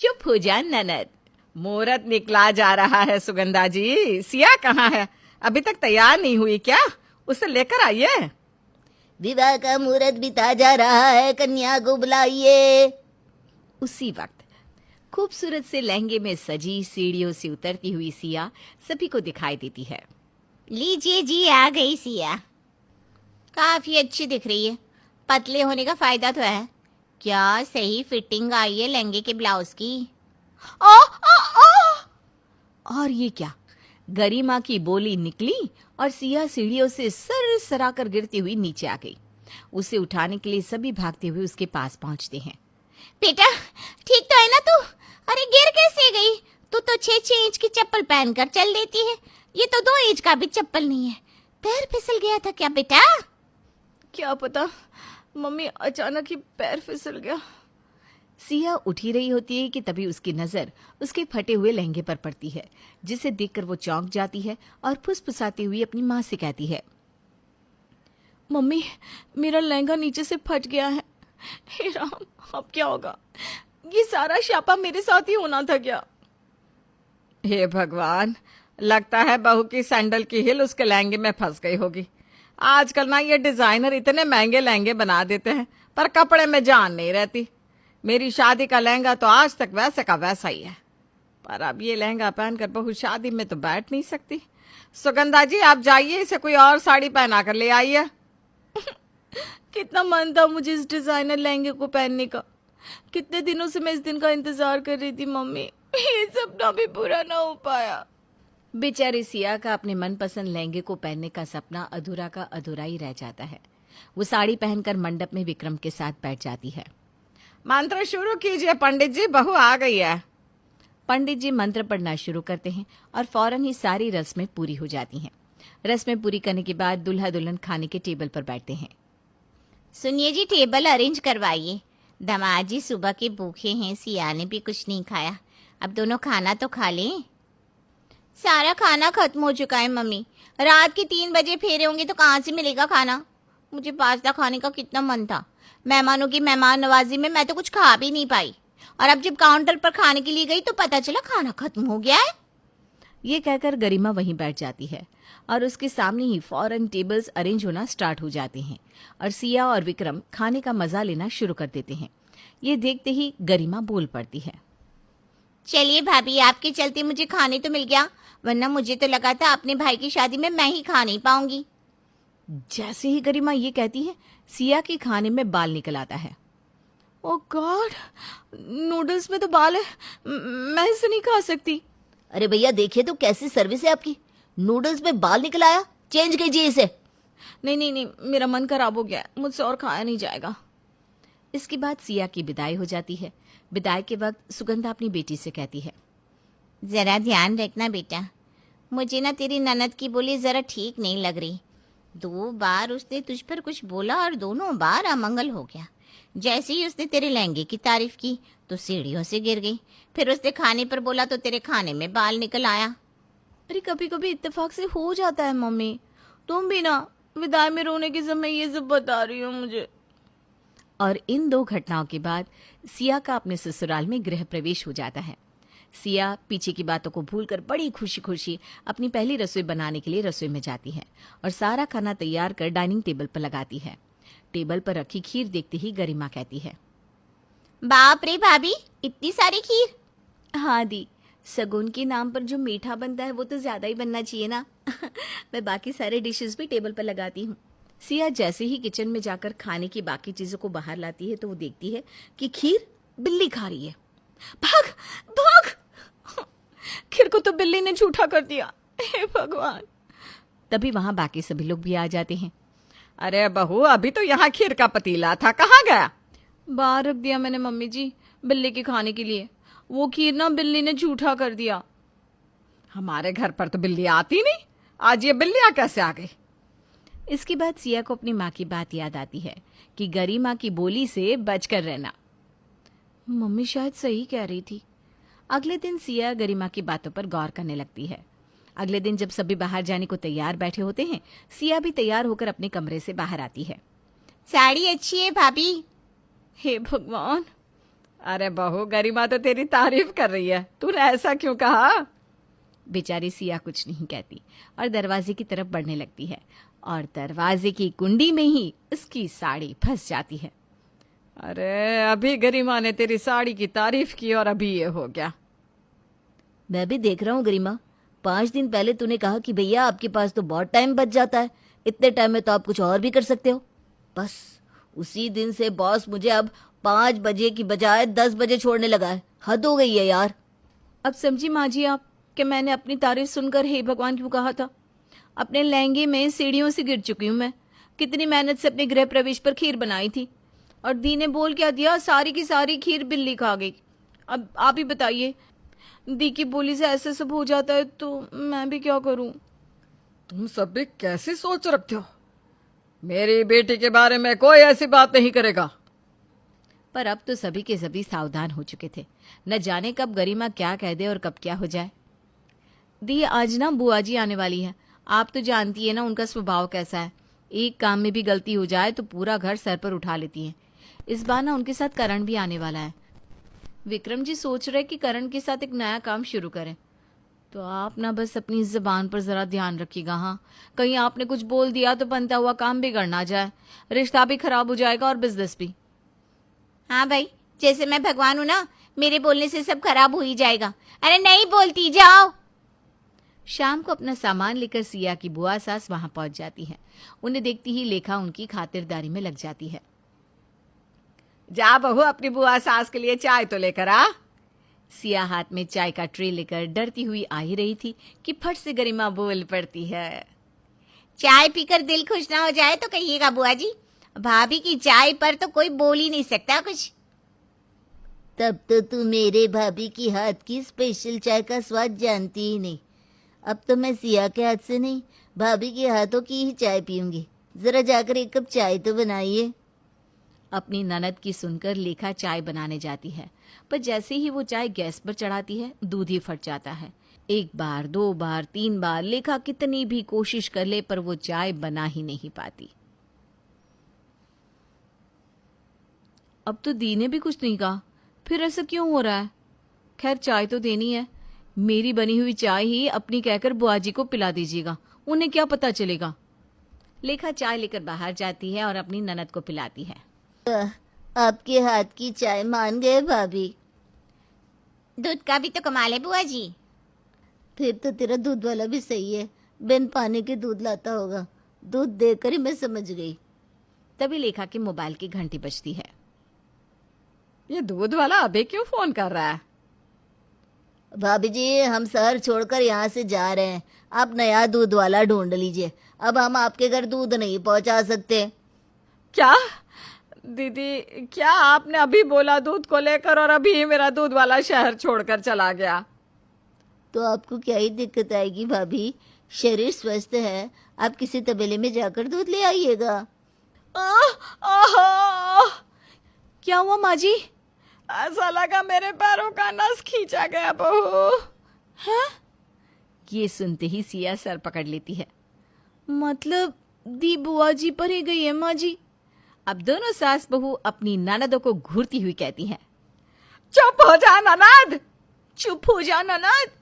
चुप हो जा ननद। मुहूर्त निकला जा रहा है सुगंधा जी। सिया कहाँ है? अभी तक तैयार नहीं हुई क्या? उसे लेकर आइए। विवाह का मुहूर्त बिता जा रहा है, कन्या को बुलाइए। उसी वक्त खूबसूरत से लहंगे में सजी सीढ़ियों से उतरती हुई सिया सभी को दिखाई देती है। लीजिए जी, आ गई सिया। काफी अच्छी दिख रही है। पतले होने का फायदा तो है। क्या सही फिटिंग आई है लहंगे के ब्लाउज की। आ, आ, आ! और ये क्या? गरिमा की बोली निकली और सिया सीढ़ियों से सर सराकर गिरती हुई नीचे आ गई। उसे उठाने के लिए सभी भागते हुए उसके पास पहुंचते हैं। बेटा ठीक तो है ना तू? अरे गिर कैसे गई? तू तो 6-6 इंच की चप्पल पहनकर चल देती है। ये तो 2 इंच का भी चप्पल नहीं है। पैर फिसल गया था क्या बेटा? क्या पता मम्मी, अचानक ही पैर फिसल गया। सिया उठ ही रही होती है कि तभी उसकी नजर उसके फटे हुए लहंगे पर पड़ती है, जिसे देखकर वो चौंक जाती है और फुसफुसाती हुई अपनी माँ से कहती है, मम्मी मेरा लहंगा नीचे से फट गया है। हे राम, अब क्या होगा? ये सारा शापा मेरे साथ ही होना था क्या? हे भगवान, लगता है बहू की सैंडल की हिल उसके लहंगे में फंस गई होगी। आजकल ना ये डिजाइनर इतने महंगे लहंगे बना देते हैं, पर कपड़े में जान नहीं रहती। मेरी शादी का लहंगा तो आज तक वैसे का वैसा ही है, पर अब ये लहंगा पहनकर बहू शादी में तो बैठ नहीं सकती। सुगंधा जी, आप जाइए, इसे कोई और साड़ी पहना कर ले आइए। कितना मन था मुझे इस डिजाइनर लहंगे को पहनने का। कितने दिनों से मैं इस दिन का इंतजार कर रही थी मम्मी। ये सपना भी पूरा ना हो पाया। बेचारी सिया का अपने मनपसंद लहंगे को पहनने का सपना अधूरा का अधूरा ही रह जाता है। वो साड़ी पहनकर मंडप में विक्रम के साथ बैठ जाती है। मंत्र शुरू कीजिए पंडित जी, बहू आ गई है। पंडित जी मंत्र पढ़ना शुरू करते हैं और फौरन ही सारी रस्में पूरी हो जाती हैं। रस्में पूरी करने के बाद दूल्हा दुल्हन खाने के टेबल पर बैठते हैं। सुनिए जी, टेबल अरेंज करवाइए। दामाद जी सुबह के भूखे हैं, सिया ने भी कुछ नहीं खाया। अब दोनों खाना तो खा लें। सारा खाना खत्म हो चुका है मम्मी। रात के 3 बजे फेरे होंगे तो कहाँ से मिलेगा खाना? मुझे पास्ता खाने का कितना मन था। मेहमानों की मेहमान नवाजी में मैं तो कुछ खा भी नहीं पाई, और अब जब काउंटर पर खाने के लिए गई तो पता चला खाना खत्म हो गया है। ये कहकर गरिमा वहीं बैठ जाती है और उसके सामने ही फौरन टेबल्स अरेंज होना स्टार्ट हो जाते हैं और सिया और विक्रम खाने का मजा लेना शुरू कर देते हैं। ये देखते ही गरिमा बोल पड़ती है, चलिए भाभी, आपके चलते मुझे खाने तो मिल गया, वरना मुझे तो लगा था अपने भाई की शादी में मैं ही खा नहीं पाऊंगी। जैसे ही गरिमा ये कहती है, सिया के खाने में बाल निकल आता है। ओह गॉड, नूडल्स में तो बाल है, मैं इसे नहीं खा सकती। अरे भैया देखिए तो कैसी सर्विस है आपकी। नूडल्स में बाल निकल आया, चेंज कीजिए इसे। नहीं नहीं नहीं, मेरा मन खराब हो गया, मुझसे और खाया नहीं जाएगा। इसके बाद सिया की विदाई हो जाती है। विदाई के वक्त सुगंधा अपनी बेटी से कहती है, जरा ध्यान रखना बेटा, मुझे ना तेरी ननद की बोली जरा ठीक नहीं लग रही। 2 बार उसने तुझ पर कुछ बोला और दोनों बार अमंगल हो गया। जैसे ही उसने तेरे लहंगे की तारीफ की तो सीढ़ियों से गिर गई। फिर उसने खाने पर बोला तो तेरे खाने में बाल निकल आया। अरे कभी कभी इत्तेफाक से हो जाता है मम्मी, तुम भी ना विदाई में रोने के समय ये सब बता रही हो मुझे। और इन 2 घटनाओं के बाद सिया का अपने ससुराल में गृह प्रवेश हो जाता है। सिया पीछे की बातों को भूलकर बड़ी खुशी खुशी अपनी पहली रसोई बनाने के लिए रसोई में जाती है और सारा खाना तैयार कर डाइनिंग टेबल पर लगाती है। टेबल पर रखी खीर देखते ही गरिमा कहती है, बाप रे भाभी, इतनी सारी खीर। हाँ दी, सगुन के नाम पर जो मीठा बनता है वो तो ज्यादा ही बनना चाहिए ना। मैं बाकी सारे डिशेस भी टेबल पर लगाती हूँ। सिया जैसे ही किचन में जाकर खाने की बाकी चीजों को बाहर लाती है तो वो देखती है कि खीर बिल्ली खा रही है। भाग भाग, खीर को तो बिल्ली ने झूठा कर दिया। हे भगवान। तभी वहां बाकी सभी लोग भी आ जाते हैं। अरे बहू, अभी तो यहाँ खीर का पतीला था, कहाँ गया? बाहर रख दिया मैंने मम्मी जी, बिल्ली के खाने के लिए। वो खीर ना बिल्ली ने झूठा कर दिया। हमारे घर पर तो बिल्ली आती नहीं, आज ये बिल्लियां कैसे आ गई? इसके बाद सिया को अपनी माँ की बात याद आती है कि गरिमा की बोली से बचकर रहना। मम्मी शायद सही कह रही थी। अगले दिन सिया गरिमा की बातों पर गौर करने लगती है। अगले दिन जब सभी बाहर जाने को तैयार बैठे होते हैं, सिया भी तैयार होकर अपने कमरे से बाहर आती है। साड़ी अच्छी है भाभी। हे भगवान, अरे बहू, गरिमा तो तेरी तारीफ कर रही है, तूने ऐसा क्यों कहा? बेचारी सिया कुछ नहीं कहती और दरवाजे की तरफ बढ़ने लगती है और दरवाजे की कुंडी में ही उसकी साड़ी फंस जाती है। अरे अभी गरिमा ने तेरी साड़ी की तारीफ की और अभी ये हो गया। मैं भी देख रहा हूँ गरिमा, 5 दिन पहले तूने कहा कि भैया आपके पास तो बहुत टाइम बच जाता है, इतने टाइम में तो आप कुछ और भी कर सकते हो। बस उसी दिन से बॉस मुझे अब 5 बजे की बजाय 10 बजे छोड़ने लगा है। हद हो गई है यार। अब समझी माँ जी आप कि मैंने अपनी तारीफ सुनकर हे भगवान क्यों कहा था। अपने लहंगे में सीढ़ियों से गिर चुकी हूँ मैं। कितनी मेहनत से अपने गृह प्रवेश पर खीर बनाई थी और दी ने बोल क्या दिया, सारी की सारी खीर बिल्ली खा गई। अब आप ही बताइए, दी की बोली से ऐसा सब हो जाता है तो मैं भी क्या करूं? तुम सब भी कैसी सोच रखते हो? मेरी बेटी के बारे में कोई ऐसी बात नहीं करेगा। पर अब तो सभी के सभी सावधान हो चुके थे। न जाने कब गरिमा क्या कह दे और कब क्या हो जाए। दी, आज ना बुआ जी आने वाली है। आप तो जानती है ना उनका स्वभाव कैसा है। एक काम में भी गलती हो जाए तो पूरा घर सर पर उठा लेती है। इस बार ना उनके साथ करण भी आने वाला है। विक्रम जी सोच रहे कि करण के साथ एक नया काम शुरू करें, तो आप ना बस अपनी जबान पर जरा ध्यान रखिएगा। हाँ, कहीं आपने कुछ बोल दिया तो बनता हुआ काम बिगड़ ना जाए, रिश्ता भी खराब हो जाएगा और बिजनेस भी। हाँ भाई, जैसे मैं भगवान हूं ना, मेरे बोलने से सब खराब हो ही जाएगा। अरे नहीं बोलती, जाओ। शाम को अपना सामान लेकर सिया की बुआ सास वहां पहुंच जाती है। उन्हें देखती ही लेखा उनकी खातिरदारी में लग जाती है। जा बहू, अपनी बुआ सास के लिए चाय तो लेकर आ। सिया हाथ में चाय का ट्रे लेकर डरती हुई आ ही रही थी कि फट से गरिमा बोल पड़ती है। चाय पीकर दिल खुश ना हो जाए तो कहिएगा बुआ जी, भाभी की चाय पर तो कोई बोल ही नहीं सकता कुछ। तब तो तू मेरे भाभी की हाथ की स्पेशल चाय का स्वाद जानती ही नहीं। अब तो मैं सिया के हाथ से नहीं, भाभी के हाथों की ही चाय पीऊंगी। जरा जाकर एक कप चाय तो बनाइए। अपनी ननद की सुनकर लेखा चाय बनाने जाती है, पर जैसे ही वो चाय गैस पर चढ़ाती है दूध ही फट जाता है। 1 बार 2 बार 3 बार लेखा कितनी भी कोशिश कर ले पर वो चाय बना ही नहीं पाती। अब तो दी ने भी कुछ नहीं कहा, फिर ऐसा क्यों हो रहा है? खैर, चाय तो देनी है। मेरी बनी हुई चाय ही अपनी कहकर बुआ जी को पिला दीजिएगा, उन्हें क्या पता चलेगा। लेखा चाय लेकर बाहर जाती है और अपनी ननद को पिलाती है। आपके हाथ की चाय मान गए भाभी। दूध का भी तो कमाल है बुआ जी। फिर तो तेरा दूध वाला भी सही है, बिन पानी के दूध लाता होगा। दूध देकर ही मैं समझ गई। तभी लेखा के मोबाइल की घंटी बजती है। ये दूध वाला अभी क्यों फोन कर रहा है? भाभी जी, हम शहर छोड़कर यहाँ से जा रहे हैं, आप नया दूध वाला ढूंढ लीजिए। अब हम आपके घर दूध नहीं पहुँचा सकते। क्या दीदी, क्या आपने अभी बोला दूध को लेकर और अभी मेरा दूध वाला शहर छोड़कर चला गया? तो आपको क्या ही दिक्कत आएगी भाभी, शरीर स्वस्थ है। आप किसी तबेले में जाकर दूध ले आइएगा। क्या हुआ माँ जी? ऐसा लगा मेरे पैरों का नस खींचा गया बहू। हैं? ये सुनते ही सिया सर पकड़ लेती है। मतलब दी बुआ जी पर ही गई है माँ जी? अब दोनों सास बहू अपनी ननदों को घूरती हुई कहती हैं, चुप हो जा ननद, चुप हो जा ननद।